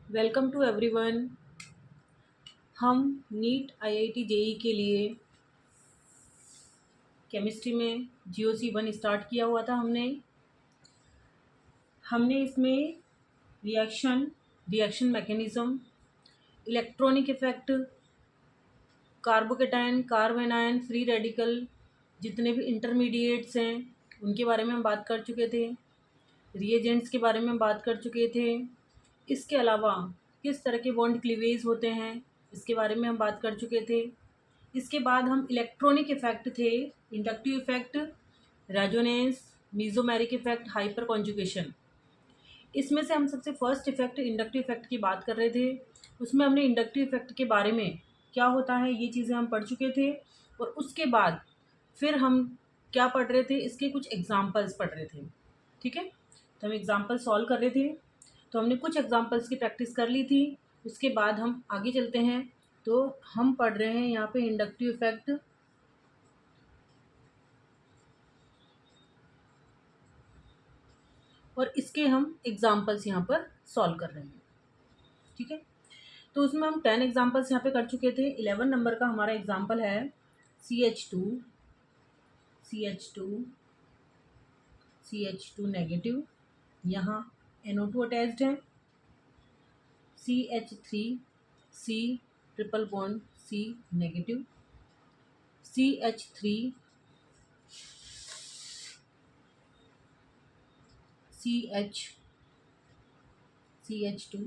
Welcome to everyone. हम NEET IIT JEE के लिए केमिस्ट्री में GOC1 स्टार्ट किया हुआ था। हमने इसमें reaction mechanism, electronic effect, carbocation, carbanion, free radical, जितने भी इंटरमीडिएट्स हैं उनके बारे में हम बात कर चुके थे। रिएजेंट्स के बारे में हम बात कर चुके थे। इसके अलावा किस तरह के बॉन्ड क्लीवेज होते हैं इसके बारे में हम बात कर चुके थे। इसके बाद हम इलेक्ट्रॉनिक इफ़ेक्ट थे, inductive effect, resonance, mesomeric effect, hyperconjugation. इसमें से हम सबसे फर्स्ट इफ़ेक्ट इंडक्टिव इफ़ेक्ट की बात कर रहे थे। उसमें हमने इंडक्टिव इफ़ेक्ट के बारे में क्या होता है ये चीज़ें हम पढ़ चुके थे। और उसके बाद फिर हम क्या पढ़ रहे थे, इसके कुछ एग्जाम्पल्स पढ़ रहे थे। ठीक है, तो हम एग्जाम्पल सॉल्व कर रहे थे। तो हमने कुछ एग्जाम्पल्स की प्रैक्टिस कर ली थी। उसके बाद हम आगे चलते हैं। तो हम पढ़ रहे हैं यहाँ पे इंडक्टिव इफ़ेक्ट, और इसके हम एग्जाम्पल्स यहाँ पर सॉल्व कर रहे हैं। ठीक है, तो उसमें हम 10 एग्जाम्पल्स यहाँ पे कर चुके थे। 11 नंबर का हमारा एग्जाम्पल है CH2 नेगेटिव, यहाँ NO2 अटैच्ड है, CH3C triple bond C negative, CH2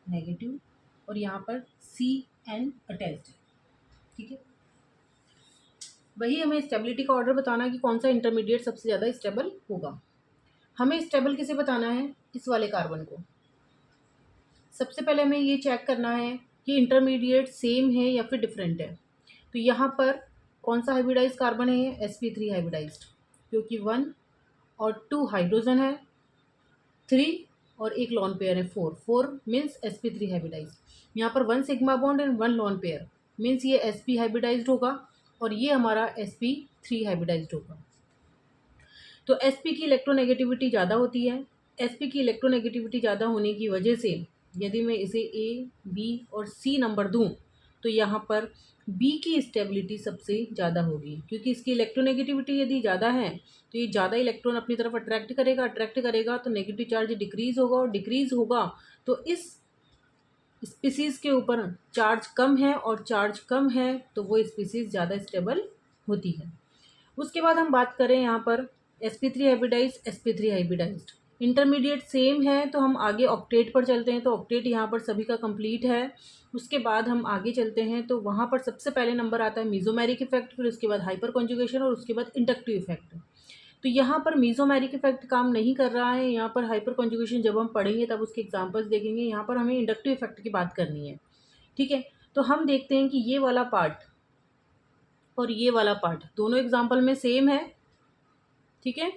negative, और यहाँ पर CN अटैच्ड है। ठीक है, वही हमें स्टेबिलिटी का ऑर्डर बताना है कि कौन सा इंटरमीडिएट सबसे ज़्यादा स्टेबल होगा। हमें स्टेबल किसे बताना है, इस वाले कार्बन को। सबसे पहले हमें ये चेक करना है कि इंटरमीडिएट सेम है या फिर डिफरेंट है। तो यहाँ पर कौन सा हाइब्रिडाइज्ड कार्बन है, sp3 हाइब्रिडाइज्ड, क्योंकि 1 और 2 हाइड्रोजन है, 3 और एक लॉन पेयर है, 4 मीन्स sp3 हाइब्रिडाइज्ड। यहाँ पर 1 sigma bond and 1 lone pair means ये sp हाइब्रिडाइज्ड होगा, और ये हमारा sp3 हाइब्रिडाइज्ड होगा। तो sp की इलेक्ट्रोनेगेटिविटी ज़्यादा होती है। sp की इलेक्ट्रोनेगेटिविटी ज़्यादा होने की वजह से यदि मैं इसे A, B और C नंबर दूं तो यहाँ पर B की स्टेबिलिटी सबसे ज़्यादा होगी, क्योंकि इसकी इलेक्ट्रोनेगेटिविटी यदि ज़्यादा है तो ये ज़्यादा इलेक्ट्रॉन अपनी तरफ अट्रैक्ट करेगा तो नेगेटिव चार्ज डिक्रीज़ होगा, और डिक्रीज़ होगा तो इस स्पीसीज़ के ऊपर चार्ज कम है, और चार्ज कम है तो वो स्पीसीज़ ज़्यादा स्टेबल होती है। उसके बाद हम बात करें यहाँ पर sp3 हाइब्रिडाइज्ड, इंटरमीडिएट सेम है तो हम आगे ऑक्टेट पर चलते हैं। तो ऑक्टेट यहाँ पर सभी का कंप्लीट है। उसके बाद हम आगे चलते हैं तो वहाँ पर सबसे पहले नंबर आता है मीज़ोमेरिक इफेक्ट, फिर उसके बाद हाइपर कॉन्जुगेशन, और उसके बाद इंडक्टिव इफेक्ट। तो यहाँ पर मीज़ोमेरिक इफेक्ट काम नहीं कर रहा है। यहाँ पर हाइपर कॉन्जुगेशन जब हम पढ़ेंगे तब उसके एग्जाम्पल्स देखेंगे। यहाँ पर हमें इंडक्टिव इफेक्ट की बात करनी है। ठीक है, तो हम देखते हैं कि ये वाला पार्ट और ये वाला पार्ट दोनों एग्जाम्पल में सेम है। ठीक है,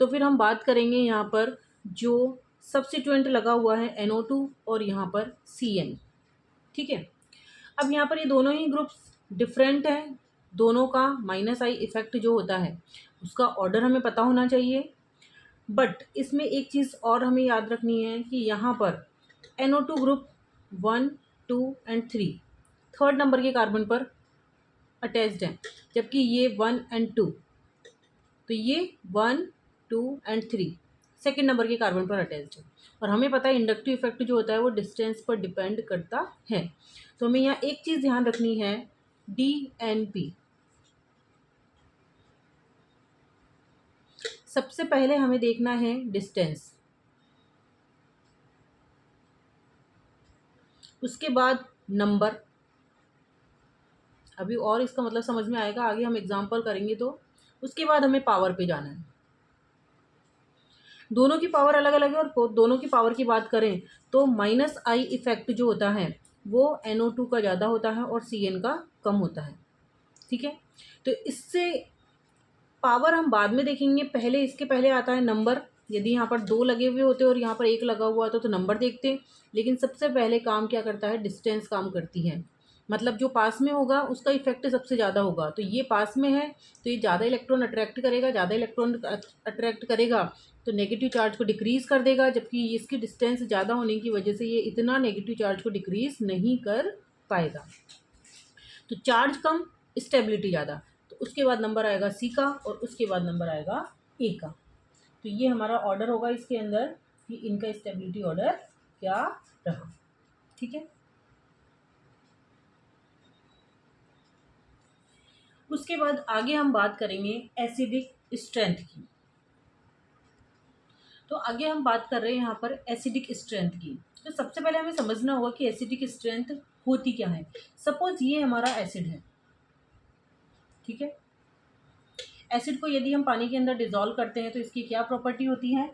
तो फिर हम बात करेंगे यहाँ पर जो सब्स्टिट्यूएंट लगा हुआ है NO2 और यहाँ पर CN। ठीक है, अब यहाँ पर ये दोनों ही ग्रुप्स डिफरेंट हैं। दोनों का -I इफेक्ट जो होता है उसका ऑर्डर हमें पता होना चाहिए। बट इसमें एक चीज़ और हमें याद रखनी है कि यहाँ पर NO2 group 1, 2 and 3 third number के कार्बन पर अटैच्ड हैं, जबकि ये 1 एंड 2, तो ये 1, 2 एंड 3 सेकेंड नंबर के कार्बन पर अटैच्ड है। और हमें पता है इंडक्टिव इफेक्ट जो होता है वो डिस्टेंस पर डिपेंड करता है। तो हमें यहाँ एक चीज़ ध्यान रखनी है, DNP। सबसे पहले हमें देखना है डिस्टेंस, उसके बाद नंबर। अभी और इसका मतलब समझ में आएगा, आगे हम एग्जाम्पल करेंगे। तो उसके बाद हमें पावर पे जाना है। दोनों की पावर अलग अलग है, और दोनों की पावर की बात करें तो -I इफेक्ट जो होता है वो NO2 का ज़्यादा होता है और CN का कम होता है। ठीक है, तो इससे पावर हम बाद में देखेंगे। पहले इसके पहले आता है नंबर। यदि यहाँ पर 2 लगे हुए होते और यहाँ पर 1 लगा हुआ होता तो नंबर देखते, लेकिन सबसे पहले काम क्या करता है, डिस्टेंस काम करती है। मतलब जो पास में होगा उसका इफेक्ट सबसे ज़्यादा होगा। तो ये पास में है तो ये ज़्यादा इलेक्ट्रॉन अट्रैक्ट करेगा, ज़्यादा इलेक्ट्रॉन अट्रैक्ट करेगा तो नेगेटिव चार्ज को डिक्रीज़ कर देगा, जबकि इसकी डिस्टेंस ज़्यादा होने की वजह से ये इतना नेगेटिव चार्ज को डिक्रीज़ नहीं कर पाएगा। तो चार्ज कम, स्टेबिलिटी ज़्यादा, तो उसके बाद नंबर आएगा सी का और उसके बाद नंबर आएगा ए का। तो ये हमारा ऑर्डर होगा इसके अंदर कि इनका स्टेबिलिटी ऑर्डर क्या रहा। ठीक है, उसके बाद आगे हम बात करेंगे एसिडिक स्ट्रेंथ की। तो आगे हम बात कर रहे हैं यहाँ पर एसिडिक स्ट्रेंथ की। तो सबसे पहले हमें समझना होगा कि एसिडिक स्ट्रेंथ होती क्या है। सपोज ये हमारा एसिड है, ठीक है। एसिड को यदि हम पानी के अंदर डिसॉल्व करते हैं तो इसकी क्या प्रॉपर्टी होती है,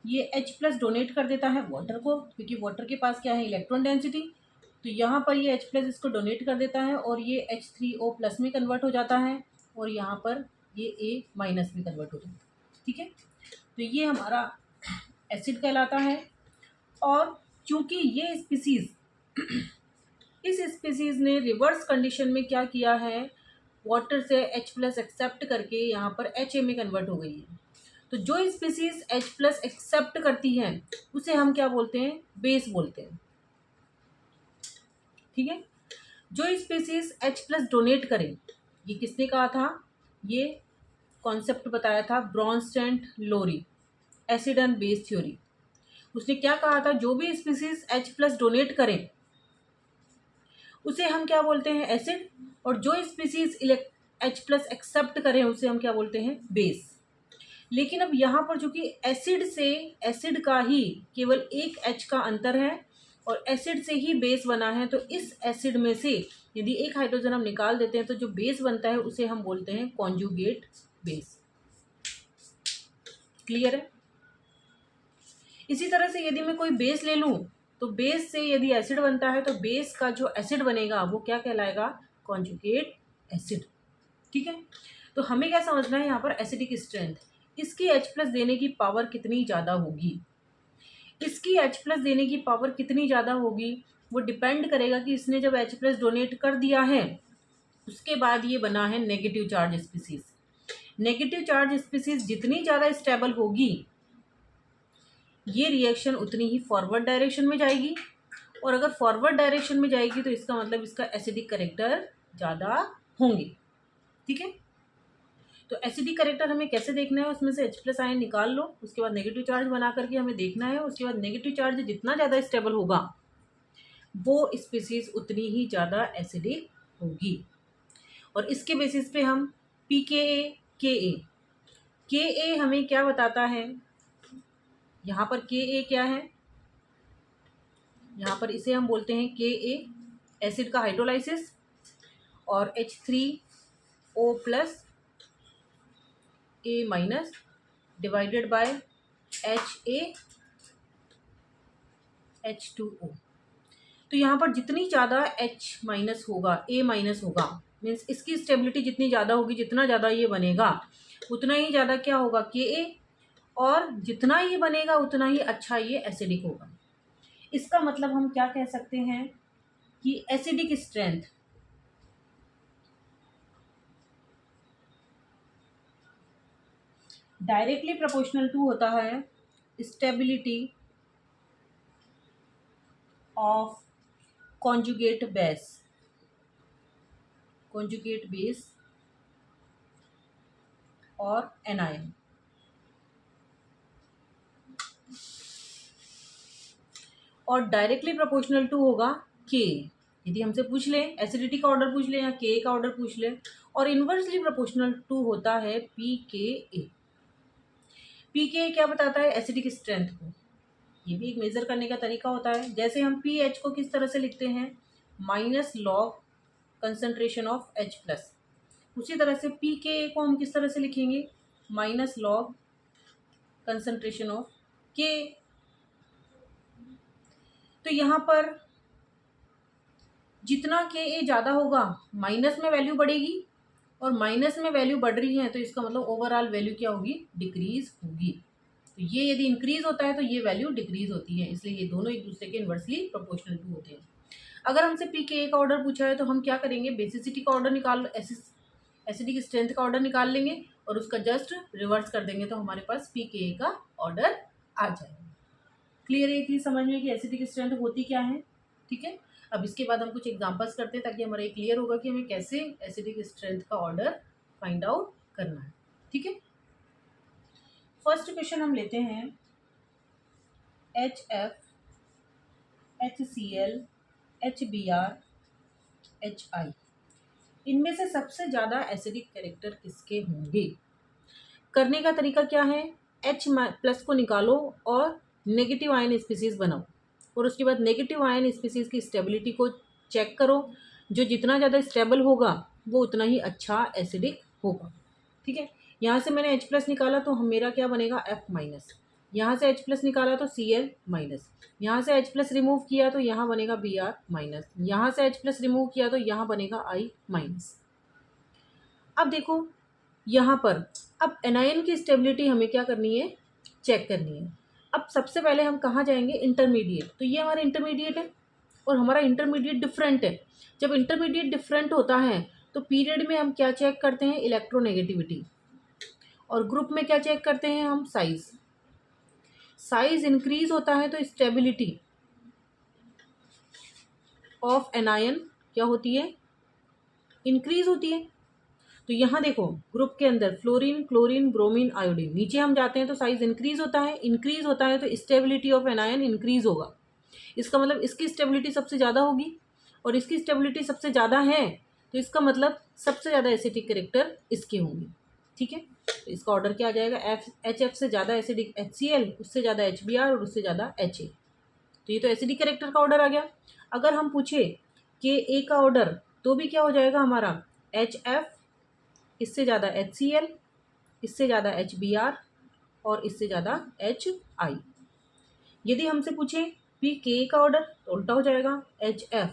ये H+ डोनेट कर देता है वाटर को, क्योंकि वाटर के पास क्या है, इलेक्ट्रॉन डेंसिटी। तो यहाँ पर ये H+ इसको डोनेट कर देता है और ये H3O+ में कन्वर्ट हो जाता है और यहाँ पर ये A- में कन्वर्ट हो जाता है। ठीक है, तो ये हमारा एसिड कहलाता है। और चूंकि ये स्पीसीज इस स्पीसीज ने रिवर्स कंडीशन में क्या किया है, वाटर से H+ एक्सेप्ट करके यहाँ पर Ha में कन्वर्ट हो गई है। तो जो स्पीसीज H+ एक्सेप्ट करती है उसे हम क्या बोलते हैं, बेस बोलते हैं। ठीक है, जो स्पीसीज H+ डोनेट करे, ये किसने कहा था, ये कॉन्सेप्ट बताया था Bronsted Lowry, acid and base theory. उसने क्या कहा था, जो भी स्पीसीज H+ डोनेट करें उसे हम क्या बोलते हैं, एसिड, और जो स्पीसीज H+ एक्सेप्ट करें उसे हम क्या बोलते हैं, बेस। लेकिन अब यहाँ पर चूंकि एसिड से एसिड का ही केवल एक H का अंतर है और एसिड से ही बेस बना है, तो इस एसिड में से यदि एक हाइड्रोजन हम निकाल देते हैं तो जो बेस बनता है उसे हम बोलते हैं कॉन्जुगेट बेस। क्लियर है। इसी तरह से यदि मैं कोई बेस ले लूं तो बेस से यदि एसिड बनता है तो बेस का जो एसिड बनेगा वो क्या कहलाएगा, कॉन्जुगेट एसिड। ठीक है, तो हमें क्या समझना है यहाँ पर, एसिडिक स्ट्रेंथ, इसकी H+ देने की पावर कितनी ज़्यादा होगी। इसकी H+ देने की पावर कितनी ज़्यादा होगी वो डिपेंड करेगा कि इसने जब H+ डोनेट कर दिया है उसके बाद ये बना है negative charge species. Negative charge species जितनी ज़्यादा स्टेबल होगी ये रिएक्शन उतनी ही फॉरवर्ड डायरेक्शन में जाएगी, और अगर फॉरवर्ड डायरेक्शन में जाएगी तो इसका मतलब इसका एसिडिक करेक्टर ज़्यादा होंगे। ठीक है, तो एसिडिक करेक्टर हमें कैसे देखना है, उसमें से H+ आयन निकाल लो, उसके बाद नेगेटिव चार्ज बना करके हमें देखना है। उसके बाद नेगेटिव चार्ज जितना ज़्यादा स्टेबल होगा वो स्पीसीज उतनी ही ज़्यादा एसिडिक होगी। और इसके बेसिस पे हम pKa Ka हमें क्या बताता है, यहाँ पर Ka क्या है, यहाँ पर इसे हम बोलते हैं Ka, एसिड का हाइड्रोलाइसिस, और H3O+ A- divided by H2O। तो यहाँ पर जितनी ज़्यादा H- होगा, A- होगा, मीन्स इसकी स्टेबिलिटी जितनी ज़्यादा होगी, जितना ज़्यादा ये बनेगा उतना ही ज़्यादा क्या होगा, Ka, और जितना ये बनेगा उतना ही अच्छा ये एसिडिक होगा। इसका मतलब हम क्या कह सकते हैं कि acidic strength directly proportional to होता है स्टेबिलिटी ऑफ कॉन्जुगेट बेस और एनायन। और डायरेक्टली प्रोपोर्शनल टू होगा के। यदि हमसे पूछ ले, एसिडिटी का ऑर्डर पूछ ले या के का ऑर्डर पूछ ले। और इन्वर्सली प्रोपोर्शनल टू होता है pKa। pKa क्या बताता है, एसिडिक स्ट्रेंथ को। ये भी एक मेजर करने का तरीका होता है। जैसे हम pH को किस तरह से लिखते हैं, -log कंसंट्रेशन ऑफ H+, उसी तरह से pKa को हम किस तरह से लिखेंगे, -log कंसंट्रेशन ऑफ K। तो यहाँ पर जितना Ka ज़्यादा होगा माइनस में वैल्यू बढ़ेगी, और माइनस में वैल्यू बढ़ रही है तो इसका मतलब ओवरऑल वैल्यू क्या होगी, डिक्रीज होगी। तो ये यदि इंक्रीज होता है तो ये वैल्यू डिक्रीज होती है, इसलिए ये दोनों एक दूसरे के इन्वर्सली प्रोपोर्शनल टू होते हैं। अगर हमसे pKa का ऑर्डर पूछा है तो हम क्या करेंगे, बेसिसिटी का ऑर्डर निकाल, एसिडिक स्ट्रेंथ का ऑर्डर निकाल लेंगे और उसका जस्ट रिवर्स कर देंगे तो हमारे पास pKa का ऑर्डर आ जाएगा। क्लियर है कि समझ में कि एसिडिक स्ट्रेंथ होती क्या है। ठीक है, अब इसके बाद हम कुछ एग्जांपल्स करते हैं ताकि हमारा ये क्लियर होगा कि हमें कैसे एसिडिक स्ट्रेंथ का ऑर्डर फाइंड आउट करना है। ठीक है, फर्स्ट क्वेश्चन हम लेते हैं HF, HCl, HBr, HI, इनमें से सबसे ज़्यादा एसिडिक कैरेक्टर किसके होंगे। करने का तरीका क्या है, H+ को निकालो और नेगेटिव आयन स्पीसीज बनाओ और उसके बाद नेगेटिव आयन स्पीसीज की स्टेबिलिटी को चेक करो। जो जितना ज़्यादा स्टेबल होगा वो उतना ही अच्छा एसिडिक होगा। ठीक है, यहाँ से मैंने H+ निकाला तो मेरा क्या बनेगा, F-, यहाँ से H+ निकाला तो Cl-, यहाँ से H+ रिमूव किया तो यहाँ बनेगा Br-, यहाँ से H+ रिमूव किया तो यहाँ बनेगा I-। अब देखो यहाँ पर, अब एनायन की स्टेबिलिटी हमें क्या करनी है, चेक करनी है। अब सबसे पहले हम कहाँ जाएंगे, इंटरमीडिएट। तो ये हमारा इंटरमीडिएट है और हमारा इंटरमीडिएट डिफरेंट है। जब इंटरमीडिएट डिफरेंट होता है तो पीरियड में हम क्या चेक करते हैं, इलेक्ट्रोनेगेटिविटी, और ग्रुप में क्या चेक करते हैं हम, साइज। साइज इंक्रीज होता है तो स्टेबिलिटी ऑफ एनायन क्या होती है, इंक्रीज होती है। तो यहाँ देखो ग्रुप के अंदर फ्लोरीन, क्लोरीन, ब्रोमीन, आयोडीन, नीचे हम जाते हैं तो साइज इंक्रीज होता है। इंक्रीज होता है तो स्टेबिलिटी ऑफ एनायन इंक्रीज होगा। इसका मतलब इसकी स्टेबिलिटी सबसे ज़्यादा होगी और इसकी स्टेबिलिटी सबसे ज़्यादा है तो इसका मतलब सबसे ज़्यादा एसिडिक कैरेक्टर इसके होंगे। ठीक है, तो इसका ऑर्डर क्या आ जाएगा, HF से ज़्यादा एसिडिक HCl, उससे ज़्यादा HBr और उससे ज़्यादा HA। तो ये तो एसिडिक कैरेक्टर का ऑर्डर आ गया। अगर हम पूछे KA का ऑर्डर तो भी क्या हो जाएगा हमारा, HF, इससे ज़्यादा HCl, इससे ज़्यादा HBr और इससे ज़्यादा HI। यदि हमसे पूछे pKa का ऑर्डर तो उल्टा हो जाएगा, HF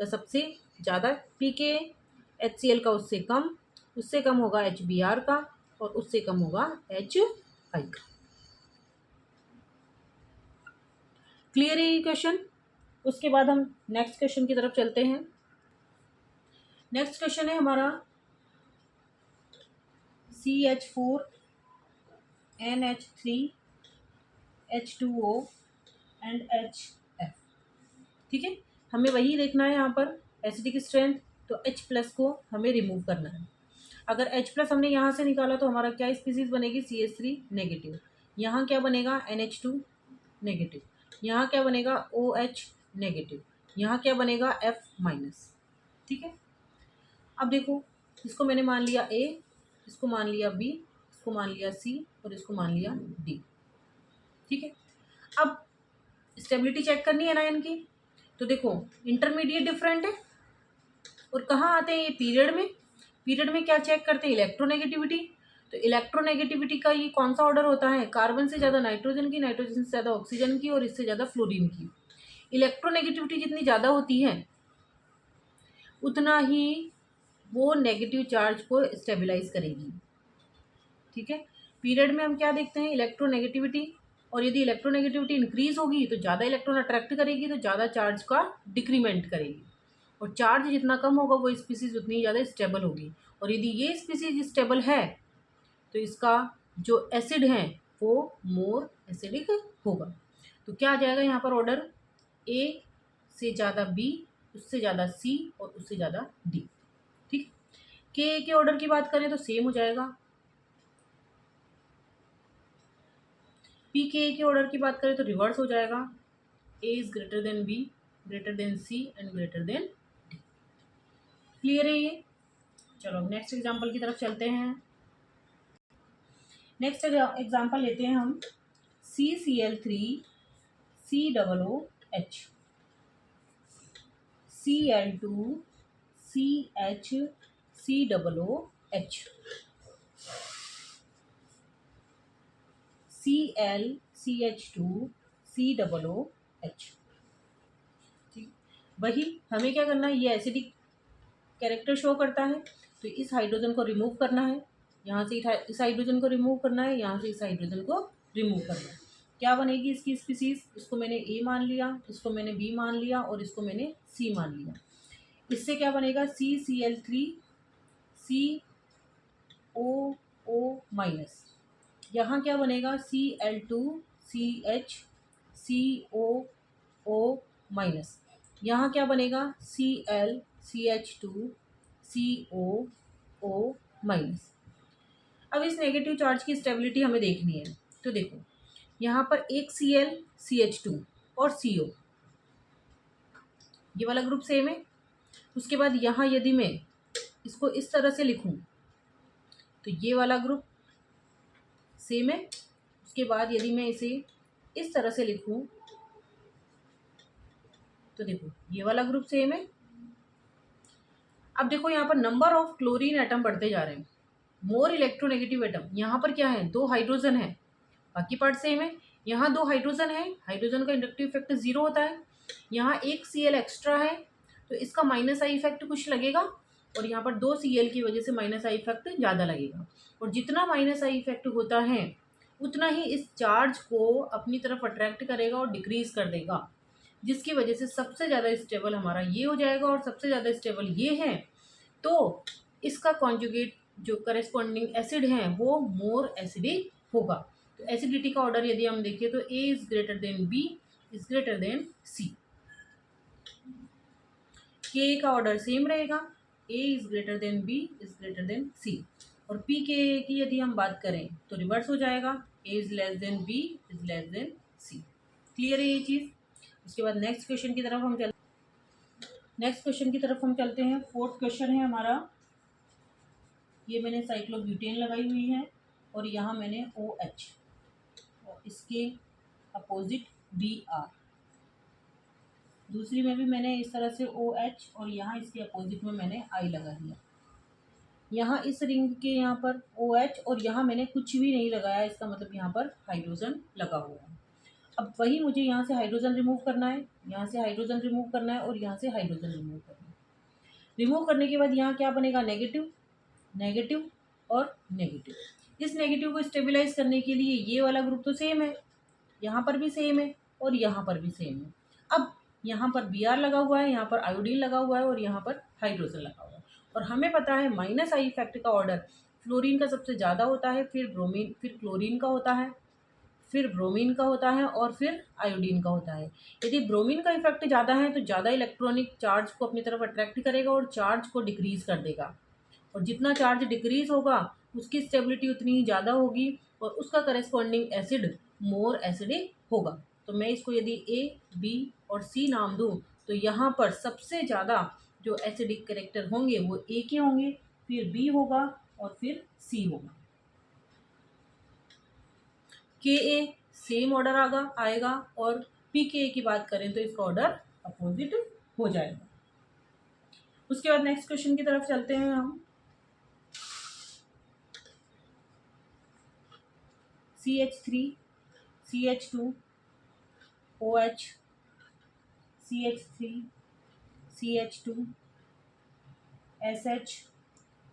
का सबसे ज़्यादा pKa, HCl का उससे कम होगा HBr का और उससे कम होगा HI का। क्लियर है ये क्वेश्चन। उसके बाद हम नेक्स्ट क्वेश्चन की तरफ चलते हैं। नेक्स्ट क्वेश्चन है हमारा CH4, NH3, H2O and HF। ठीक है, हमें वही देखना है यहाँ पर एसिडिक स्ट्रेंथ, तो H+ को हमें रिमूव करना है। अगर H+ हमने यहाँ से निकाला तो हमारा क्या स्पीसीज बनेगी, CH3 नेगेटिव। यहाँ क्या बनेगा, NH2 नेगेटिव। यहाँ क्या बनेगा, OH नेगेटिव। यहाँ क्या बनेगा, F-। ठीक है, अब देखो इसको मैंने मान लिया A, इसको मान लिया B, इसको मान लिया C और इसको मान लिया D। ठीक है, अब स्टेबिलिटी चेक करनी है एनायन की। तो देखो इंटरमीडिएट डिफरेंट है और कहाँ आते हैं ये, पीरियड में। पीरियड में क्या चेक करते हैं, इलेक्ट्रोनेगेटिविटी। तो इलेक्ट्रोनेगेटिविटी का ये कौन सा ऑर्डर होता है, कार्बन से ज़्यादा नाइट्रोजन की, नाइट्रोजन से ज़्यादा ऑक्सीजन की और इससे ज़्यादा फ्लोरीन की। इलेक्ट्रोनेगेटिविटी जितनी ज़्यादा होती है उतना ही वो नेगेटिव चार्ज को स्टेबलाइज करेगी। ठीक है, पीरियड में हम क्या देखते हैं, इलेक्ट्रोनेगेटिविटी, और यदि इलेक्ट्रोनेगेटिविटी इंक्रीज होगी तो ज़्यादा इलेक्ट्रॉन अट्रैक्ट करेगी तो ज़्यादा चार्ज का डिक्रीमेंट करेगी, और चार्ज जितना कम होगा वो स्पीसीज उतनी ज़्यादा स्टेबल होगी। और यदि ये स्पीसीज स्टेबल है तो इसका जो एसिड है वो मोर एसिडिक होगा। तो क्या आ जाएगा यहाँ पर ऑर्डर, A से ज़्यादा B, उससे ज़्यादा C और उससे ज़्यादा D। ठीक, के ऑर्डर की बात करें तो सेम हो जाएगा। pKa के ऑर्डर की बात करें तो रिवर्स हो जाएगा, A is greater then B, greater than C and greater than D। Clear है ये। चलो अब नेक्स्ट एग्जांपल की तरफ चलते हैं। नेक्स्ट एग्जांपल लेते हैं हम CCl3 COOH, Cl2 CH COOH, Cl CH2 COOH। ठीक, वही हमें क्या करना है, ये एसिडिक कैरेक्टर शो करता है तो इस हाइड्रोजन को रिमूव करना है, यहाँ से इस हाइड्रोजन को रिमूव करना है, यहाँ से इस हाइड्रोजन को रिमूव करना है। क्या बनेगी इसकी स्पीसीज? इसको मैंने ए मान लिया, इसको मैंने बी मान लिया और इसको मैंने सी मान लिया। इससे क्या बनेगा? CCl3 COO minus. यहाँ क्या बनेगा? Cl2 CH COO minus. यहाँ क्या बनेगा? Cl CH2 COO minus. अब इस नेगेटिव चार्ज की स्टेबिलिटी हमें देखनी है। तो देखो यहाँ पर एक Cl CH2 और CO, ये वाला ग्रुप सेम है। उसके बाद यहाँ यदि मैं इसको इस तरह से लिखूं तो ये वाला ग्रुप सेम है। उसके बाद यदि मैं इसे इस तरह से लिखूं तो देखो ये वाला ग्रुप सेम है। अब देखो यहाँ पर नंबर ऑफ क्लोरीन एटम बढ़ते जा रहे हैं, मोर इलेक्ट्रोनेगेटिव एटम। यहाँ पर क्या है? 2 हाइड्रोजन है, बाकी पार्ट सेम है। यहाँ 2 हाइड्रोजन है, हाइड्रोजन का इंडक्टिव इफेक्ट 0 होता है। यहाँ एक Cl एक्स्ट्रा है तो इसका माइनस आई इफेक्ट कुछ लगेगा, और यहाँ पर 2 Cl की वजह से माइनस आई इफेक्ट ज़्यादा लगेगा। और जितना माइनस आई इफेक्ट होता है उतना ही इस चार्ज को अपनी तरफ अट्रैक्ट करेगा और डिक्रीज कर देगा, जिसकी वजह से सबसे ज़्यादा स्टेबल हमारा ये हो जाएगा और सबसे ज़्यादा स्टेबल ये है। तो इसका कॉन्जुगेट जो करेस्पॉन्डिंग एसिड है वो मोर एसिडिक होगा। तो एसिडिटी का ऑर्डर यदि हम देखें तो A is greater then B is greater then C। K का ऑर्डर सेम रहेगा, A is greater then B is greater then C। और pK की यदि हम बात करें तो रिवर्स हो जाएगा, A is less than B is less than C। Clear है ये चीज़? उसके बाद नेक्स्ट क्वेश्चन की तरफ हम चलते हैं। 4th क्वेश्चन है हमारा। ये मैंने साइक्लोब्यूटेन लगाई हुई है और यहाँ मैंने OH और इसके अपोजिट Br। दूसरी में भी मैंने इस तरह से OH और यहाँ इसके अपोजिट में मैंने I लगा दिया। यहाँ इस रिंग के यहाँ पर OH और यहाँ मैंने कुछ भी नहीं लगाया, इसका मतलब यहाँ पर हाइड्रोजन लगा हुआ है। अब वही मुझे यहाँ से हाइड्रोजन रिमूव करना है, यहाँ से हाइड्रोजन रिमूव करना है और यहाँ से हाइड्रोजन रिमूव करना है। रिमूव करने के बाद यहाँ क्या बनेगा? नेगेटिव, नेगेटिव और नेगेटिव। इस नेगेटिव को स्टेबलाइज करने के लिए ये वाला ग्रुप तो सेम है, यहाँ पर भी सेम है और यहाँ पर भी सेम है। अब यहाँ पर Br लगा हुआ है, यहाँ पर आयोडीन लगा हुआ है और यहाँ पर हाइड्रोजन लगा हुआ है। और हमें पता है माइनस आई इफेक्ट का ऑर्डर फ्लोरीन का सबसे ज़्यादा होता है, फिर ब्रोमीन, फिर क्लोरीन का होता है, फिर ब्रोमीन का होता है और फिर आयोडीन का होता है। यदि ब्रोमीन का इफेक्ट ज़्यादा है तो ज़्यादा इलेक्ट्रॉनिक चार्ज को अपनी तरफ अट्रैक्ट करेगा और चार्ज को डिक्रीज कर देगा, और जितना चार्ज डिक्रीज होगा उसकी स्टेबिलिटी उतनी ही ज़्यादा होगी और उसका करेस्पॉन्डिंग एसिड मोर एसिडिक होगा। तो मैं इसको यदि A, B और C नाम दूँ तो यहाँ पर सबसे ज़्यादा जो एसिडिक करेक्टर होंगे वो A के होंगे, फिर B होगा और फिर C होगा। Ka सेम ऑर्डर आएगा और pKa की बात करें तो इसका ऑर्डर अपोजिट हो जाएगा। उसके बाद नेक्स्ट क्वेश्चन की तरफ चलते हैं हम। CH3 CH2 OH CH3 CH2 SH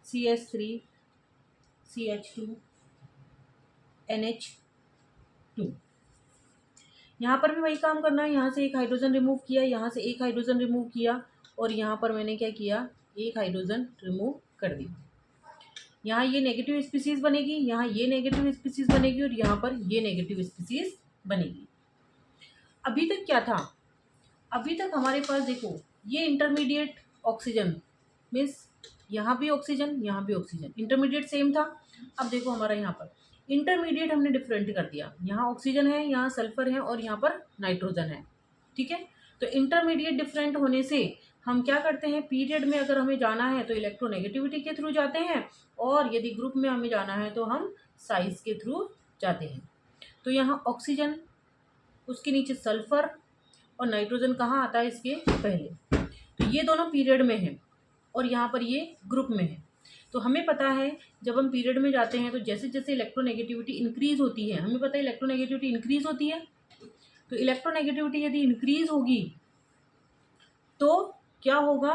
CH3 CH2 NH2। यहाँ पर भी वही काम करना है, यहाँ से एक हाइड्रोजन रिमूव किया, यहाँ से एक हाइड्रोजन रिमूव किया और यहाँ पर मैंने क्या किया? एक हाइड्रोजन रिमूव कर दिया। यहाँ ये नेगेटिव स्पीसीज बनेगी, यहाँ ये नेगेटिव स्पीसीज बनेगी और यहाँ पर ये नेगेटिव स्पीसीज बनेगी। अभी तक क्या था? अभी तक हमारे पास देखो ये इंटरमीडिएट ऑक्सीजन मीन्स यहाँ भी ऑक्सीजन, यहाँ भी ऑक्सीजन, इंटरमीडिएट सेम था। अब देखो हमारा यहाँ पर इंटरमीडिएट हमने डिफरेंट कर दिया, यहाँ ऑक्सीजन है, यहाँ सल्फर है और यहाँ पर नाइट्रोजन है। ठीक है, तो इंटरमीडिएट डिफरेंट होने से हम क्या करते हैं? पीरियड में अगर हमें जाना है तो इलेक्ट्रोनेगेटिविटी के थ्रू जाते हैं, और यदि ग्रुप में हमें जाना है तो हम साइज के थ्रू जाते हैं। तो यहाँ ऑक्सीजन, उसके नीचे सल्फर और नाइट्रोजन कहाँ आता है? इसके पहले। तो ये दोनों पीरियड में हैं और यहाँ पर ये ग्रुप में है। तो हमें पता है जब हम पीरियड में जाते हैं तो जैसे जैसे इलेक्ट्रोनेगेटिविटी इंक्रीज होती है, हमें पता है इलेक्ट्रोनेगेटिविटी इंक्रीज होती है। तो इलेक्ट्रोनेगेटिविटी यदि इंक्रीज होगी तो क्या होगा?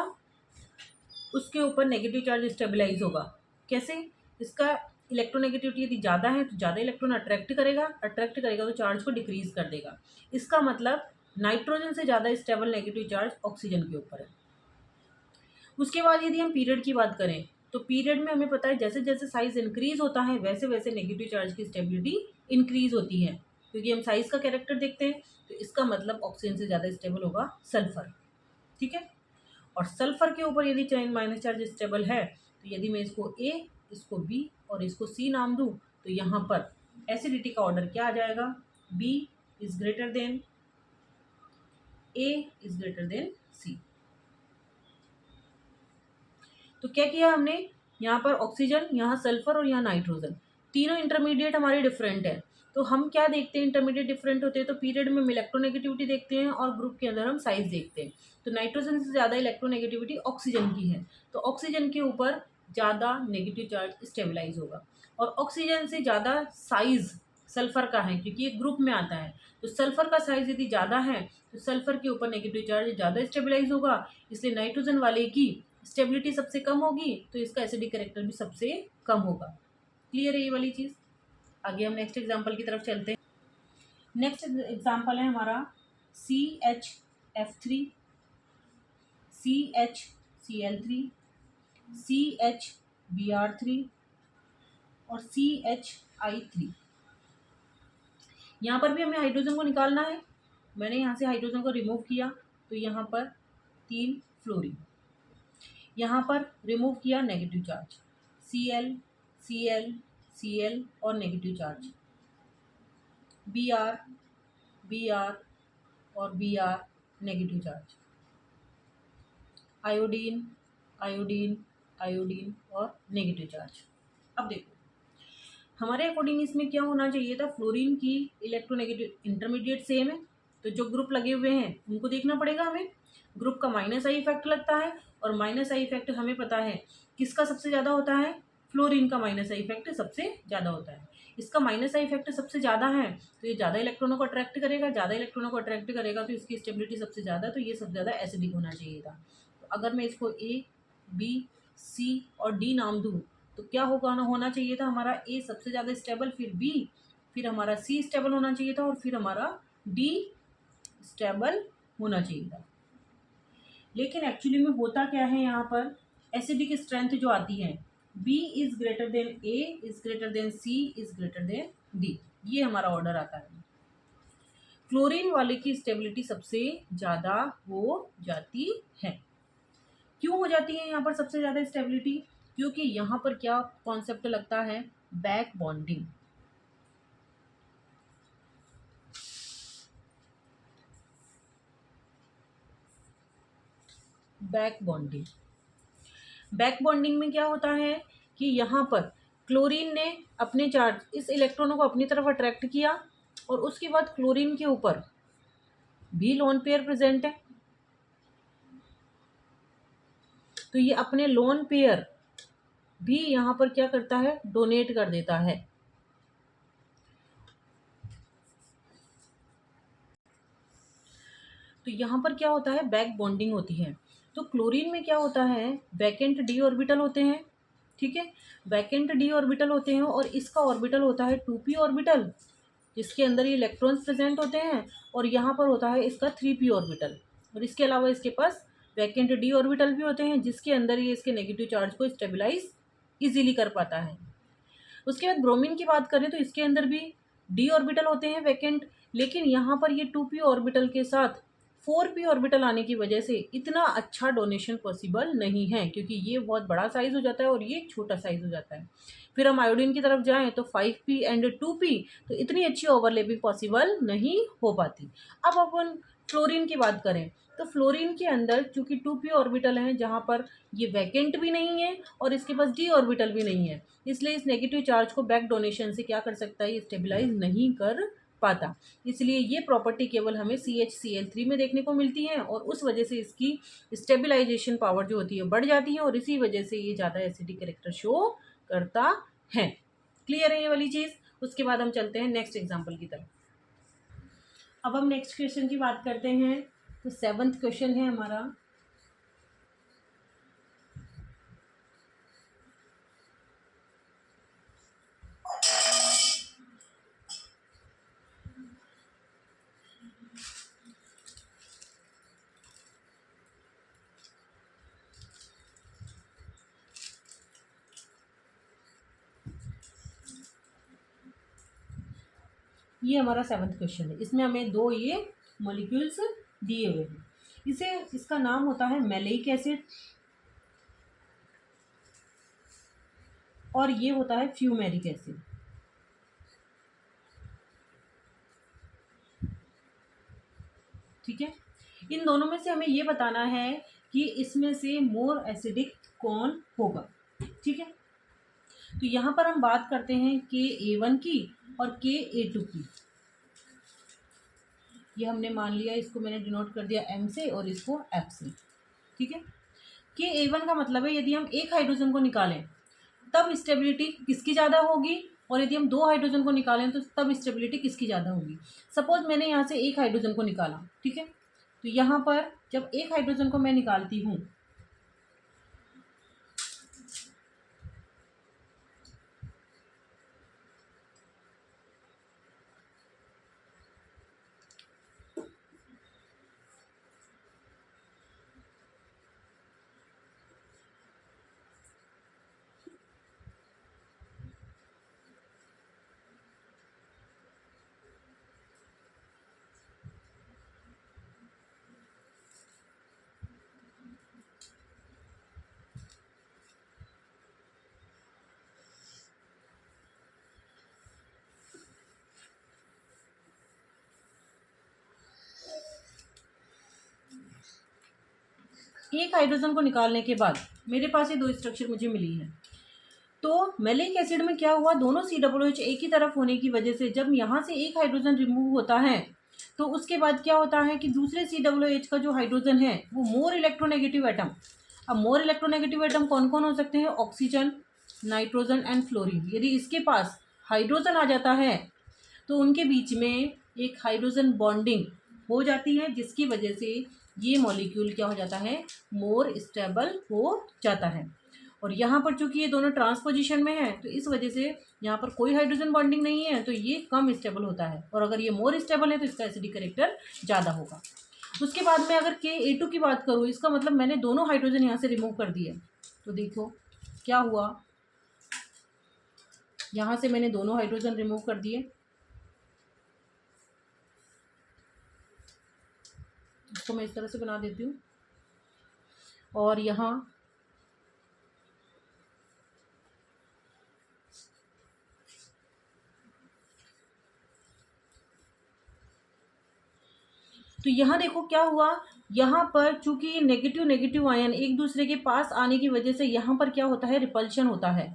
उसके ऊपर नेगेटिव चार्ज स्टेबलाइज होगा। कैसे? इसका इलेक्ट्रोनेगेटिविटी यदि ज़्यादा है तो ज़्यादा इलेक्ट्रॉन अट्रैक्ट करेगा तो चार्ज को डिक्रीज कर देगा। इसका मतलब नाइट्रोजन से ज़्यादा स्टेबल नेगेटिव चार्ज ऑक्सीजन के ऊपर है। उसके बाद यदि हम पीरियड की बात करें तो पीरियड में हमें पता है जैसे जैसे साइज इंक्रीज होता है वैसे वैसे नेगेटिव चार्ज की स्टेबिलिटी इंक्रीज होती है, क्योंकि हम साइज का कैरेक्टर देखते हैं। तो इसका मतलब ऑक्सीजन से ज़्यादा स्टेबल होगा सल्फर, ठीक है। और सल्फर के ऊपर यदि चाइन माइनस चार्ज स्टेबल है तो यदि मैं इसको ए, इसको बी और इसको सी नाम दूँ तो यहाँ पर एसिडिटी का ऑर्डर क्या आ जाएगा, B is greater than A is greater than C. तो क्या किया हमने, यहाँ पर ऑक्सीजन, यहाँ सल्फर और यहाँ नाइट्रोजन, तीनों इंटरमीडिएट हमारे डिफरेंट है। तो हम क्या देखते हैं, इंटरमीडिएट डिफरेंट होते हैं तो पीरियड में हम इलेक्ट्रोनेगेटिविटी देखते हैं और ग्रुप के अंदर हम साइज देखते हैं। तो नाइट्रोजन से ज़्यादा इलेक्ट्रोनेगेटिविटी ऑक्सीजन की है, तो ऑक्सीजन के ऊपर ज़्यादा नेगेटिव चार्ज स्टेबलाइज होगा। और ऑक्सीजन से ज़्यादा साइज सल्फर का है क्योंकि ये ग्रुप में आता है। तो सल्फर का साइज यदि ज़्यादा है तो सल्फर के ऊपर नेगेटिव चार्ज ज़्यादा स्टेबलाइज होगा, इसलिए नाइट्रोजन वाले की स्टेबिलिटी सबसे कम होगी तो इसका एसिडिक कैरेक्टर भी सबसे कम होगा। क्लियर है ये वाली चीज़। आगे हम नेक्स्ट एग्जांपल की तरफ चलते हैं। नेक्स्ट एग्जांपल है हमारा CHF3, CHCl3, CHBr3 और CHI3। यहाँ पर भी हमें हाइड्रोजन को निकालना है। मैंने यहाँ से हाइड्रोजन को रिमूव किया तो यहाँ पर 3 फ्लोरीन, यहाँ पर रिमूव किया negative charge Cl, Cl, Cl और नेगेटिव चार्ज Br, Br और Br negative charge, iodine, iodine, iodine और नेगेटिव चार्ज। अब देखो हमारे अकॉर्डिंग इसमें क्या होना चाहिए था, फ्लोरीन की इलेक्ट्रोनेगेटिव इंटरमीडिएट सेम है तो जो ग्रुप लगे हुए हैं उनको देखना पड़ेगा हमें। ग्रुप का माइनस आई इफेक्ट लगता है और माइनस आई इफेक्ट हमें पता है किसका सबसे ज़्यादा होता है, फ्लोरीन का माइनस आई इफेक्ट सबसे ज़्यादा होता है। इसका माइनस आई इफेक्ट सबसे ज़्यादा है तो ये ज़्यादा इलेक्ट्रॉनों को अट्रैक्ट करेगा, ज़्यादा इलेक्ट्रॉनों को अट्रैक्ट करेगा तो इसकी स्टेबिलिटी सबसे ज़्यादा, तो ये सबसे ज़्यादा एसिडिक होना चाहिए था। तो अगर मैं इसको ए, बी, सी और डी नाम दूँ तो क्या होना चाहिए था, हमारा ए सबसे ज़्यादा स्टेबल, फिर बी, फिर हमारा सी स्टेबल होना चाहिए था और फिर हमारा डी स्टेबल होना चाहिए था। लेकिन एक्चुअली में होता क्या है, यहाँ पर एसिडिक स्ट्रेंथ जो आती है B is greater than A is greater than C is greater than D, ये हमारा ऑर्डर आता है। क्लोरीन वाले की स्टेबिलिटी सबसे ज़्यादा हो जाती है। क्यों हो जाती है यहाँ पर सबसे ज़्यादा स्टेबिलिटी, क्योंकि यहाँ पर क्या कॉन्सेप्ट लगता है, back bonding. Back bonding, back bonding में क्या होता है कि यहाँ पर क्लोरीन ने अपने चार्ज इस इलेक्ट्रॉनों को अपनी तरफ अट्रैक्ट किया और उसके बाद क्लोरीन के ऊपर भी लोन पेयर प्रेजेंट है, तो ये अपने लोन पेयर भी यहाँ पर क्या करता है, डोनेट कर देता है। तो यहाँ पर क्या होता है, बैक बॉन्डिंग होती है। तो क्लोरीन में क्या होता है, वैकेंट डी ऑर्बिटल होते हैं, ठीक है, वैकेंट डी ऑर्बिटल होते हैं और इसका ऑर्बिटल होता है 2p ऑर्बिटल जिसके अंदर ये इलेक्ट्रॉन्स प्रेजेंट होते हैं, और यहाँ पर होता है इसका 3p ऑर्बिटल, और इसके अलावा इसके पास वैकेंट डी ऑर्बिटल भी होते हैं जिसके अंदर ये इसके नेगेटिव चार्ज को स्टेबलाइज इजीली कर पाता है। उसके बाद ब्रोमीन की बात करें तो इसके अंदर भी डी ऑर्बिटल होते हैं वैकेंट, लेकिन यहाँ पर ये 2p ऑर्बिटल के साथ 4p ऑर्बिटल आने की वजह से इतना अच्छा डोनेशन पॉसिबल नहीं है, क्योंकि ये बहुत बड़ा साइज हो जाता है और ये छोटा साइज हो जाता है। फिर हम आयोडीन की तरफ जाएं तो 5p एंड 2p, तो इतनी अच्छी ओवरलैपिंग पॉसिबल नहीं हो पाती। अब अपन फ्लोरीन की बात करें तो फ्लोरीन के अंदर चूंकि 2p ऑर्बिटल हैं जहाँ पर ये वैकेंट भी नहीं है और इसके पास डी ऑर्बिटल भी नहीं है, इसलिए इस नेगेटिव चार्ज को बैक डोनेशन से क्या कर सकता है, ये स्टेबलाइज नहीं कर पाता। इसलिए ये प्रॉपर्टी केवल हमें CHCl3 में देखने को मिलती है और उस वजह से इसकी स्टेबलाइजेशन पावर जो होती है बढ़ जाती है और इसी वजह से ये ज़्यादा एसिडिक कैरेक्टर शो करता है। क्लियर है ये वाली चीज़। उसके बाद हम चलते हैं नेक्स्ट एग्जाम्पल की तरफ। अब हम नेक्स्ट क्वेश्चन की बात करते हैं। तो 7th क्वेश्चन है हमारा, ये हमारा 7th क्वेश्चन है। इसमें हमें 2 ये मॉलिक्यूल्स दिए हुए हैं। इसका नाम होता है मैलेइक एसिड और ये होता है फ्यूमेरिक एसिड। ठीक है, इन दोनों में से हमें ये बताना है कि इसमें से मोर एसिडिक कौन होगा। ठीक है, तो यहाँ पर हम बात करते हैं Ka1 की और Ka2 की। ये हमने मान लिया, इसको मैंने डिनोट कर दिया M से और इसको F से। ठीक है, Ka1 का मतलब है यदि हम एक हाइड्रोजन को निकालें तब स्टेबिलिटी किसकी ज़्यादा होगी, और यदि हम 2 हाइड्रोजन को निकालें तो तब स्टेबिलिटी किसकी ज़्यादा होगी। सपोज मैंने यहाँ से एक हाइड्रोजन को निकाला। ठीक है, तो यहाँ पर जब एक हाइड्रोजन को मैं निकालती हूँ एक हाइड्रोजन को निकालने के बाद मेरे पास ये 2 स्ट्रक्चर मुझे मिली है। तो मैलिक एसिड में क्या हुआ, दोनों COOH एक ही तरफ होने की वजह से जब यहाँ से एक हाइड्रोजन रिमूव होता है तो उसके बाद क्या होता है कि दूसरे COOH का जो हाइड्रोजन है वो मोर इलेक्ट्रोनेगेटिव एटम। अब मोर इलेक्ट्रोनेगेटिव एटम कौन कौन हो सकते हैं, ऑक्सीजन, नाइट्रोजन एंड फ्लोरीन। यदि इसके पास हाइड्रोजन आ जाता है तो उनके बीच में एक हाइड्रोजन बॉन्डिंग हो जाती है, जिसकी वजह से ये मॉलिक्यूल क्या हो जाता है, मोर स्टेबल हो जाता है। और यहाँ पर चूंकि ये दोनों ट्रांसपोजिशन में है तो इस वजह से यहाँ पर कोई हाइड्रोजन बॉन्डिंग नहीं है तो ये कम स्टेबल होता है, और अगर ये मोर स्टेबल है तो इसका एसिडिक कैरेक्टर ज़्यादा होगा। उसके बाद में अगर Ka2 की बात करूँ, इसका मतलब मैंने दोनों हाइड्रोजन यहाँ से रिमूव कर दिए। तो देखो क्या हुआ, यहाँ से मैंने दोनों हाइड्रोजन रिमूव कर दिए। इसको मैं इस तरह से बना देती हूँ, और यहाँ तो यहाँ देखो क्या हुआ, यहाँ पर चूंकि ये नेगेटिव नेगेटिव आयन एक दूसरे के पास आने की वजह से यहाँ पर क्या होता है, रिपल्शन होता है।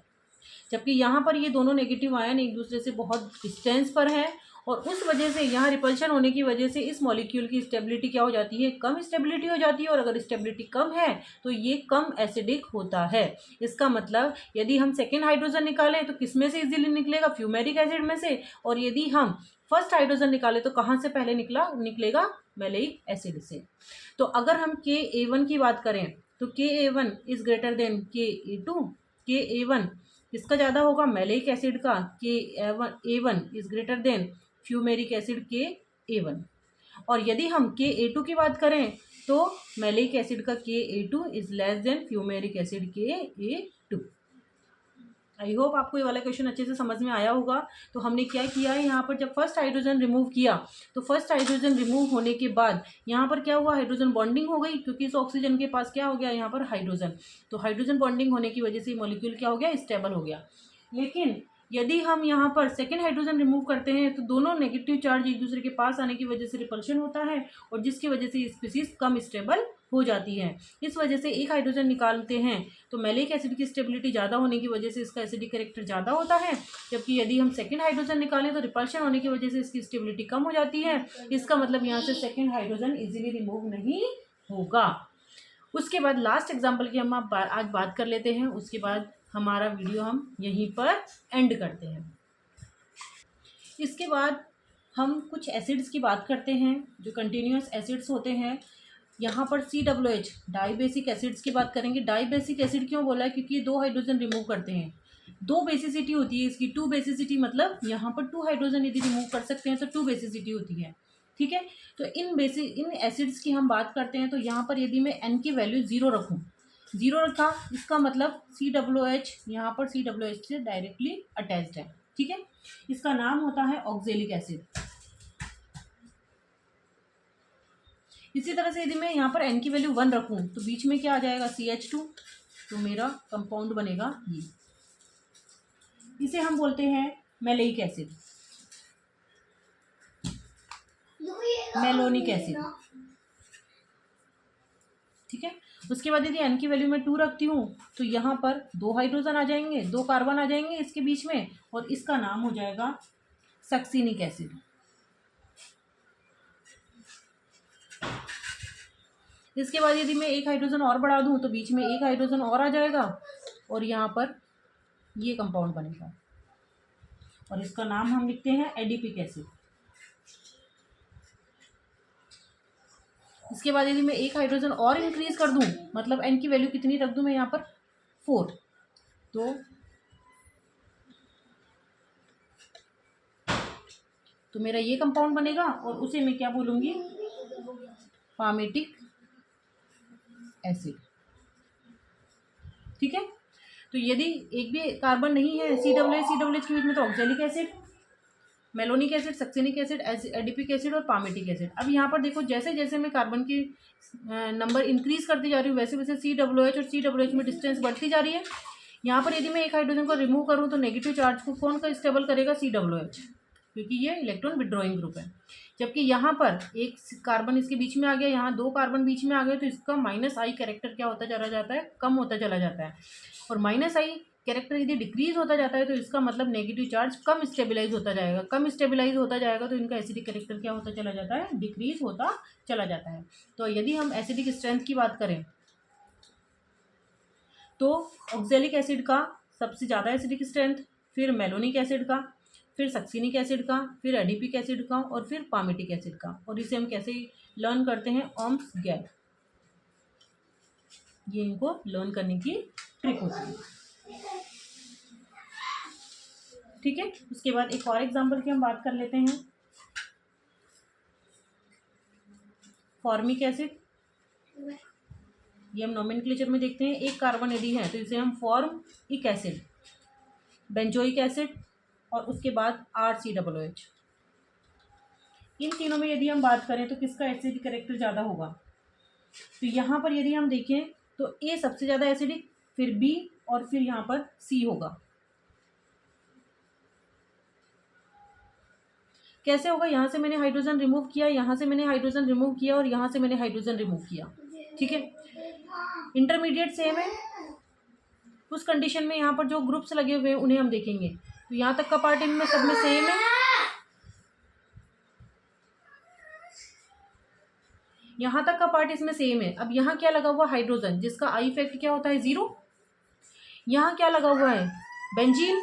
जबकि यहाँ पर ये दोनों नेगेटिव आयन एक दूसरे से बहुत डिस्टेंस पर है, और उस वजह से यहाँ रिपल्शन होने की वजह से इस मॉलिक्यूल की स्टेबिलिटी क्या हो जाती है, कम स्टेबिलिटी हो जाती है। और अगर स्टेबिलिटी कम है तो ये कम एसिडिक होता है। इसका मतलब यदि हम सेकेंड हाइड्रोजन निकालें तो किस में से इजीली निकलेगा, फ्यूमेरिक एसिड में से। और यदि हम फर्स्ट हाइड्रोजन निकाले तो कहाँ से पहले निकलेगा, मैलेइक एसिड से। तो अगर हम Ka1 की बात करें तो Ka1 is greater then Ka2। Ka1 किसका ज़्यादा होगा, मैलेइक एसिड का। Ka1 is greater then fumaric acid Ka1। और यदि हम Ka2 की बात करें तो मैलेइक एसिड का Ka2 is less than fumaric acid Ka2। I hope आपको ये वाला क्वेश्चन अच्छे से समझ में आया होगा। तो हमने क्या किया है, यहाँ पर जब फर्स्ट हाइड्रोजन रिमूव किया तो फर्स्ट हाइड्रोजन रिमूव होने के बाद यहाँ पर क्या हुआ, हाइड्रोजन बॉन्डिंग हो गई, क्योंकि इस ऑक्सीजन के पास क्या हो गया, यहाँ पर हाइड्रोजन। तो हाइड्रोजन बॉन्डिंग होने की वजह से मॉलिक्यूल क्या हो गया, स्टेबल हो गया। लेकिन यदि हम यहाँ पर सेकेंड हाइड्रोजन रिमूव करते हैं तो दोनों नेगेटिव चार्ज एक दूसरे के पास आने की वजह से रिपल्शन होता है, और जिसकी वजह से स्पीसीज कम स्टेबल हो जाती है। इस वजह से एक हाइड्रोजन निकालते हैं तो मैलिक एसिड की स्टेबिलिटी ज़्यादा होने की वजह से इसका एसिडिक कैरेक्टर ज़्यादा होता है। जबकि यदि हम सेकेंड हाइड्रोजन निकालें तो रिपल्शन होने की वजह से इसकी स्टेबिलिटी कम हो जाती है। इसका मतलब यहाँ से सेकेंड हाइड्रोजन इजीली रिमूव नहीं होगा। उसके बाद लास्ट एग्जाम्पल की हम आज बात कर लेते हैं, उसके बाद हमारा वीडियो हम यहीं पर एंड करते हैं। इसके बाद हम कुछ एसिड्स की बात करते हैं जो कंटिन्यूस एसिड्स होते हैं। यहाँ पर COOH डाइबेसिक एसिड्स की बात करेंगे। डाइबेसिक एसिड क्यों बोला है, क्योंकि ये 2 हाइड्रोजन रिमूव करते हैं। 2 बेसिसिटी होती है इसकी, 2 बेसिसिटी मतलब यहाँ पर 2 हाइड्रोजन यदि रिमूव कर सकते हैं तो 2 बेसिसिटी होती है। ठीक है, तो इन एसिड्स की हम बात करते हैं। तो यहाँ पर यदि मैं N की वैल्यू 0 रखूँ, 0 रखा, इसका मतलब COOH यहाँ पर COOH से डायरेक्टली अटैच्ड है। ठीक है, इसका नाम होता है ऑक्जेलिक एसिड। इसी तरह से यदि मैं यहाँ पर n की वैल्यू 1 रखूँ तो बीच में क्या आ जाएगा, CH2, तो मेरा कंपाउंड बनेगा ये। इसे हम बोलते हैं मैलेइक एसिड, मेलोनिक एसिड। ठीक है, उसके बाद यदि n की वैल्यू मैं 2 रखती हूँ तो यहाँ पर 2 हाइड्रोजन आ जाएंगे, 2 कार्बन आ जाएंगे इसके बीच में, और इसका नाम हो जाएगा सक्सिनिक एसिड। इसके बाद यदि मैं 1 हाइड्रोजन और बढ़ा दूं तो बीच में 1 हाइड्रोजन और आ जाएगा और यहाँ पर ये कंपाउंड बनेगा, और इसका नाम हम लिखते हैं एडिपिक एसिड। इसके बाद यदि मैं 1 हाइड्रोजन और इंक्रीज कर दूं, मतलब n की वैल्यू कितनी रख दूं मैं यहाँ पर 4, तो मेरा ये कंपाउंड बनेगा, और उसे मैं क्या बोलूँगी, पामेटिक एसिड। ठीक है, तो यदि एक भी कार्बन नहीं है COOH के बीच में तो oxalic acid, malonic acid, succinic acid, adipic acid और पामेटिक एसिड। अब यहाँ पर देखो, जैसे जैसे मैं कार्बन की नंबर इंक्रीज करती जा रही हूँ वैसे वैसे COOH और COOH में डिस्टेंस बढ़ती जा रही है। यहाँ पर यदि मैं 1 हाइड्रोजन को रिमूव करूँ तो नेगेटिव चार्ज को कौन का स्टेबल करेगा, COOH, क्योंकि ये इलेक्ट्रॉन विड्रॉइंग ग्रुप है। जबकि यहाँ पर एक कार्बन इसके बीच में आ गया, यहाँ 2 कार्बन बीच में आ गए, तो इसका -I कैरेक्टर क्या होता चला जाता है, कम होता चला जाता है। और -I कैरेक्टर यदि डिक्रीज होता जाता है तो इसका मतलब नेगेटिव चार्ज कम स्टेबलाइज होता जाएगा, कम स्टेबलाइज होता जाएगा तो इनका एसिडिक कैरेक्टर क्या होता चला जाता है, डिक्रीज होता चला जाता है। तो यदि हम एसिडिक स्ट्रेंथ की बात करें तो ऑक्जेलिक एसिड का सबसे ज़्यादा एसिडिक स्ट्रेंथ, फिर मेलोनिक एसिड का, फिर सक्सिनिक एसिड का, फिर एडिपिक एसिड का, और फिर पामेटिक एसिड का। और इसे हम कैसे लर्न करते हैं, ओम्स गैप, ये इनको लर्न करने की ट्रिक होती है। ठीक है, उसके बाद एक और एग्जांपल की हम बात कर लेते हैं, फॉर्मिक एसिड। ये हम नोमेनक्लेचर में देखते हैं, एक कार्बन यदि है तो इसे हम फॉर्मिक एसिड, बेंजोइक एसिड और उसके बाद RCOOH। इन तीनों में यदि हम बात करें तो किसका एसिडिक कैरेक्टर ज़्यादा होगा, तो यहाँ पर यदि हम देखें तो A सबसे ज़्यादा एसिडिक, फिर B और फिर यहाँ पर C होगा। कैसे होगा, यहाँ से मैंने हाइड्रोजन रिमूव किया, यहाँ से मैंने हाइड्रोजन रिमूव किया और यहाँ से मैंने हाइड्रोजन रिमूव किया। ठीक है, इंटरमीडिएट सेम है। उस कंडीशन में यहाँ पर जो ग्रुप्स लगे हुए हैं उन्हें हम देखेंगे, तो यहाँ तक का पार्ट इनमें सब में सेम है, यहाँ तक का पार्ट इसमें सेम है। अब यहाँ क्या लगा हुआ, हाइड्रोजन, जिसका आई इफेक्ट क्या होता है, 0। यहाँ क्या लगा हुआ है, बेंजीन।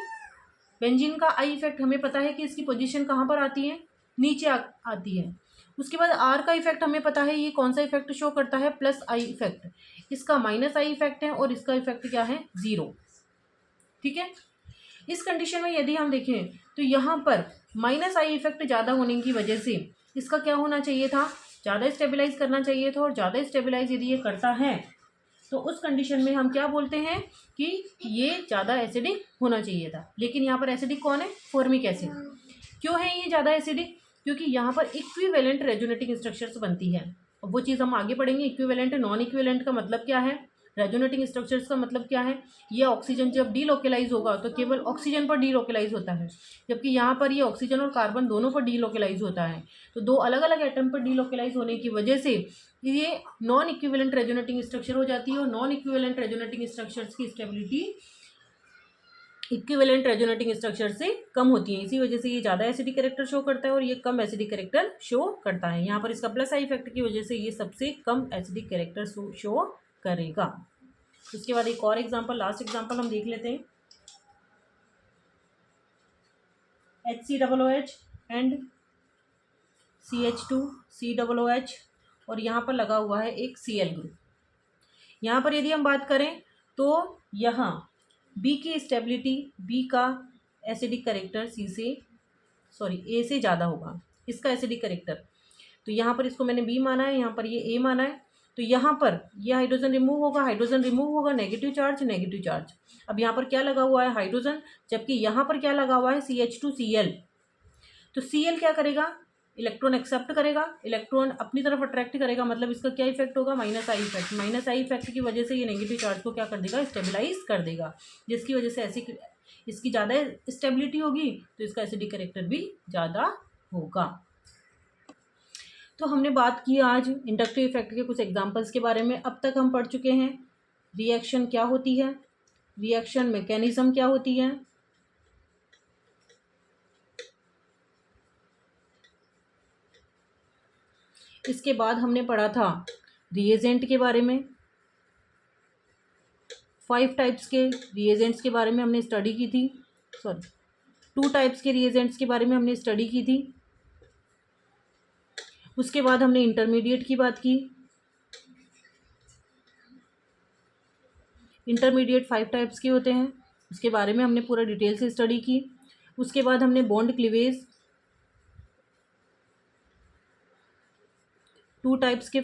बेंजीन का आई इफेक्ट हमें पता है कि इसकी पोजीशन कहाँ पर आती है, नीचे आती है। उसके बाद आर का इफेक्ट हमें पता है, ये कौन सा इफेक्ट शो करता है, +I इफेक्ट। इसका -I इफेक्ट है और इसका इफेक्ट क्या है, 0। ठीक है, इस कंडीशन में यदि हम देखें तो यहाँ पर -I इफेक्ट ज़्यादा होने की वजह से इसका क्या होना चाहिए था, ज़्यादा स्टेबलाइज करना चाहिए था, और ज़्यादा स्टेबलाइज यदि ये करता है तो उस कंडीशन में हम क्या बोलते हैं कि ये ज़्यादा एसिडिक होना चाहिए था। लेकिन यहाँ पर एसिडिक कौन है, फॉर्मिक एसिड। क्यों है ये ज़्यादा एसिडिक, क्योंकि यहाँ पर इक्विवेलेंट रेजोनेटिंग स्ट्रक्चर्स बनती है। और वो चीज़ हम आगे पढ़ेंगे, इक्विवेलेंट नॉन इक्विवेलेंट का मतलब क्या है, रेजोनेटिंग स्ट्रक्चर्स का मतलब क्या है। ये ऑक्सीजन जब डीलोकेलाइज होगा तो केवल ऑक्सीजन पर डीलोकेलाइज होता है, जबकि यहाँ पर ये ऑक्सीजन और कार्बन दोनों पर डीलोकेलाइज होता है। तो 2 अलग अलग एटम पर डीलोकेलाइज होने की वजह से ये नॉन इक्विवेलेंट रेजोनेटिंग स्ट्रक्चर हो जाती है, और नॉन इक्विवेलेंट रेजोनेटिंग स्ट्रक्चर्स की स्टेबिलिटी इक्विवेलेंट रेजोनेटिंग स्ट्रक्चर से कम होती है। इसी वजह से ये ज़्यादा एसिडिक कैरेक्टर शो करता है और ये कम एसिडिक कैरेक्टर शो करता है। यहाँ पर इसका +I इफेक्ट की वजह से ये सबसे कम एसिडिक कैरेक्टर शो करेगा। उसके बाद एक और एग्जांपल, लास्ट एग्जांपल हम देख लेते हैं, HCOOH एंड CH2COOH, और यहाँ पर लगा हुआ है एक Cl ग्रुप। यहाँ पर यदि हम बात करें तो यहाँ B की स्टेबिलिटी, B का एसिडिक कैरेक्टर A से ज़्यादा होगा, इसका एसिडिक कैरेक्टर। तो यहाँ पर इसको मैंने B माना है, यहाँ पर ये A माना है। तो यहाँ पर ये हाइड्रोजन रिमूव होगा, हाइड्रोजन रिमूव होगा, नेगेटिव चार्ज नेगेटिव चार्ज। अब यहाँ पर क्या लगा हुआ है, हाइड्रोजन, जबकि यहाँ पर क्या लगा हुआ है, CH2Cl। तो Cl क्या करेगा, इलेक्ट्रॉन एक्सेप्ट करेगा, इलेक्ट्रॉन अपनी तरफ अट्रैक्ट करेगा, मतलब इसका क्या इफेक्ट होगा, minus I effect. Minus I effect की वजह से ये नेगेटिव चार्ज को क्या कर देगा, स्टेबलाइज कर देगा, जिसकी वजह से ऐसी इसकी ज़्यादा स्टेबिलिटी होगी, तो इसका एसिडिक कैरेक्टर भी ज़्यादा होगा। तो हमने बात की आज इंडक्टिव इफेक्ट के कुछ एग्जांपल्स के बारे में। अब तक हम पढ़ चुके हैं रिएक्शन क्या होती है, रिएक्शन मैकेनिज्म क्या होती है, इसके बाद हमने पढ़ा था रिएजेंट के बारे में, 5 टाइप्स के रिएजेंट्स के बारे में हमने स्टडी की थी, 2 टाइप्स के रिएजेंट्स के बारे में हमने स्टडी की थी। उसके बाद हमने इंटरमीडिएट की बात की, इंटरमीडिएट 5 टाइप्स के होते हैं, उसके बारे में हमने पूरा डिटेल से स्टडी की। उसके बाद हमने बॉन्ड क्लीवेज, 2 टाइप्स के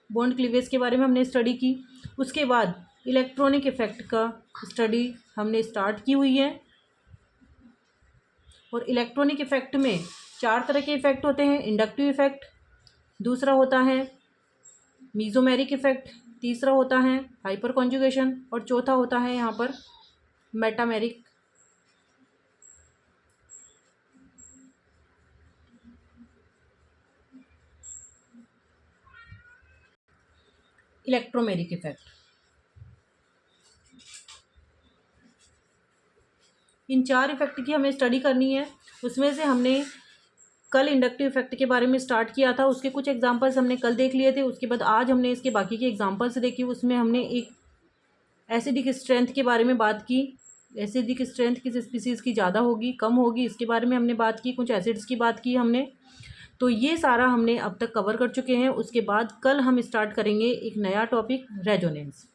बॉन्ड क्लीवेज के बारे में हमने स्टडी की। उसके बाद इलेक्ट्रॉनिक इफेक्ट का स्टडी हमने स्टार्ट की हुई है। और इलेक्ट्रॉनिक इफेक्ट में 4 तरह के इफेक्ट होते हैं, इंडक्टिव इफेक्ट, दूसरा होता है मीजोमेरिक इफेक्ट, तीसरा होता है हाइपर कॉन्जुगेशन, और चौथा होता है यहाँ पर मेटामेरिक। इलेक्ट्रोमेरिक इफेक्ट, इन 4 इफेक्ट की हमें स्टडी करनी है। उसमें से हमने कल इंडक्टिव इफेक्ट के बारे में स्टार्ट किया था, उसके कुछ एग्जांपल्स हमने कल देख लिए थे। उसके बाद आज हमने इसके बाकी के एग्जांपल्स देखी। उसमें हमने एक एसिडिक स्ट्रेंथ के बारे में बात की, एसिडिक स्ट्रेंथ किस स्पीसीज़ की ज़्यादा होगी कम होगी, इसके बारे में हमने बात की। कुछ एसिड्स की बात की हमने, तो ये सारा हमने अब तक कवर कर चुके हैं। उसके बाद कल हम स्टार्ट करेंगे एक नया टॉपिक, रेजोनेंस।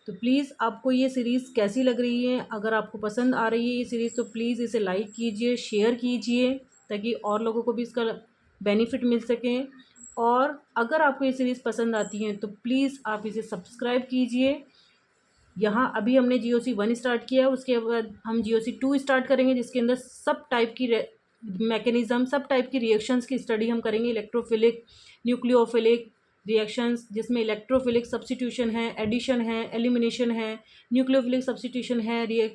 तो प्लीज़ आपको ये सीरीज़ कैसी लग रही है, अगर आपको पसंद आ रही है ये सीरीज़ तो प्लीज़ इसे लाइक कीजिए, शेयर कीजिए, ताकि और लोगों को भी इसका बेनिफिट मिल सके। और अगर आपको ये सीरीज़ पसंद आती है तो प्लीज़ आप इसे सब्सक्राइब कीजिए। यहाँ अभी हमने GOC 1 स्टार्ट किया है, उसके बाद हम GOC 2 स्टार्ट करेंगे, जिसके अंदर सब टाइप की मैकेनिज़्म, सब टाइप की रिएक्शंस की स्टडी हम करेंगे। इलेक्ट्रोफिलिक, न्यूक्लियोफिलिक रिएक्शंस, जिसमें इलेक्ट्रोफिलिक सब्स्टिट्यूशन है, एडिशन है, एलिमिनेशन है, न्यूक्लियोफिलिक सब्स्टिट्यूशन है,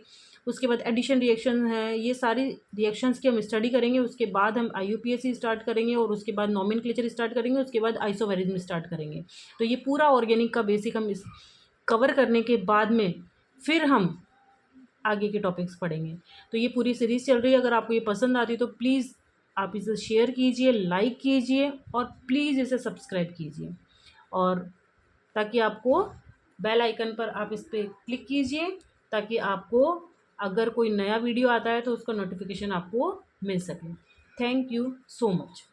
उसके बाद एडिशन रिएक्शन है। ये सारी रिएक्शंस की हम स्टडी करेंगे। उसके बाद हम IUPAC स्टार्ट करेंगे, और उसके बाद नॉमेनक्लेचर स्टार्ट करेंगे, उसके बाद आइसोमेरिज्म स्टार्ट करेंगे। तो ये पूरा ऑर्गेनिक का बेसिक हम इस कवर करने के बाद में फिर हम आगे के टॉपिक्स पढ़ेंगे। तो ये पूरी सीरीज़ चल रही है। अगर आपको ये पसंद आती है तो प्लीज़ आप इसे शेयर कीजिए, लाइक कीजिए, और प्लीज़ इसे सब्सक्राइब कीजिए, और ताकि आपको बेल आइकन पर आप इस पर क्लिक कीजिए, ताकि आपको अगर कोई नया वीडियो आता है तो उसका नोटिफिकेशन आपको मिल सके। Thank you so much.